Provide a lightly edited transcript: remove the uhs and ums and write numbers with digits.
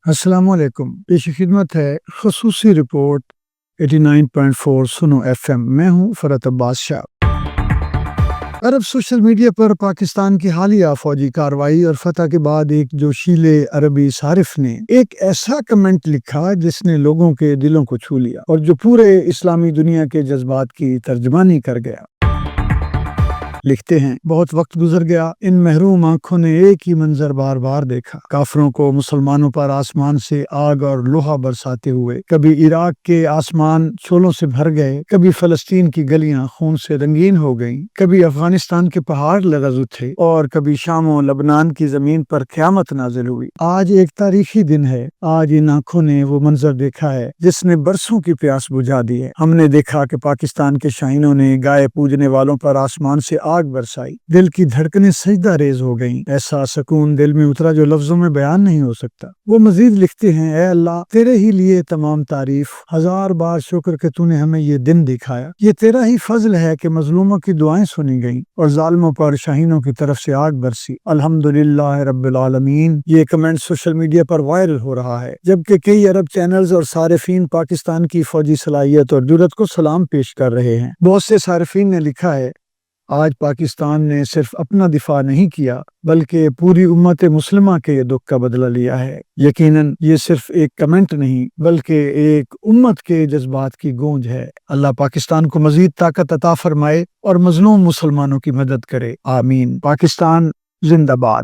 السلام علیکم۔ پیش خدمت ہے خصوصی رپورٹ 89.4 سنو ایف ایم۔ میں ہوں فرحت عباس شاہ۔ عرب سوشل میڈیا پر پاکستان کی حالیہ فوجی کارروائی اور فتح کے بعد ایک جوشیلے عربی صارف نے ایک ایسا کمنٹ لکھا جس نے لوگوں کے دلوں کو چھو لیا اور جو پورے اسلامی دنیا کے جذبات کی ترجمانی کر گیا۔ لکھتے ہیں، بہت وقت گزر گیا، ان محروم آنکھوں نے ایک ہی منظر بار بار دیکھا، کافروں کو مسلمانوں پر آسمان سے آگ اور لوہا برساتے ہوئے۔ کبھی عراق کے آسمان شعلوں سے بھر گئے، کبھی فلسطین کی گلیاں خون سے رنگین ہو گئیں، کبھی افغانستان کے پہاڑ لرز اٹھے اور کبھی شام و لبنان کی زمین پر قیامت نازل ہوئی۔ آج ایک تاریخی دن ہے۔ آج ان آنکھوں نے وہ منظر دیکھا ہے جس نے برسوں کی پیاس بجھا دی ہے۔ ہم نے دیکھا کہ پاکستان کے شاہینوں نے گائے پوجنے والوں پر آسمان سے آگ برسائی، دل کی دھڑکنیں سجدہ ریز ہو گئیں، ایسا سکون دل میں اترا جو لفظوں میں بیان نہیں ہو سکتا۔ وہ مزید لکھتے ہیں، اے اللہ، تیرے ہی لیے تمام تعریف، ہزار بار شکر کہ تو نے ہمیں یہ دن دکھایا۔ یہ تیرا ہی فضل ہے کہ مظلوموں کی دعائیں سنی گئیں اور ظالموں پر شاہینوں کی طرف سے آگ برسی۔ الحمدللہ رب العالمین۔ یہ کمنٹ سوشل میڈیا پر وائرل ہو رہا ہے، جبکہ کئی عرب چینلز اور صارفین پاکستان کی فوجی صلاحیت اور جرأت کو سلام پیش کر رہے ہیں۔ بہت سے صارفین نے لکھا ہے، آج پاکستان نے صرف اپنا دفاع نہیں کیا بلکہ پوری امت مسلمہ کے دکھ کا بدلہ لیا ہے۔ یقیناً یہ صرف ایک کمنٹ نہیں بلکہ ایک امت کے جذبات کی گونج ہے۔ اللہ پاکستان کو مزید طاقت عطا فرمائے اور مظلوم مسلمانوں کی مدد کرے، آمین۔ پاکستان زندہ باد۔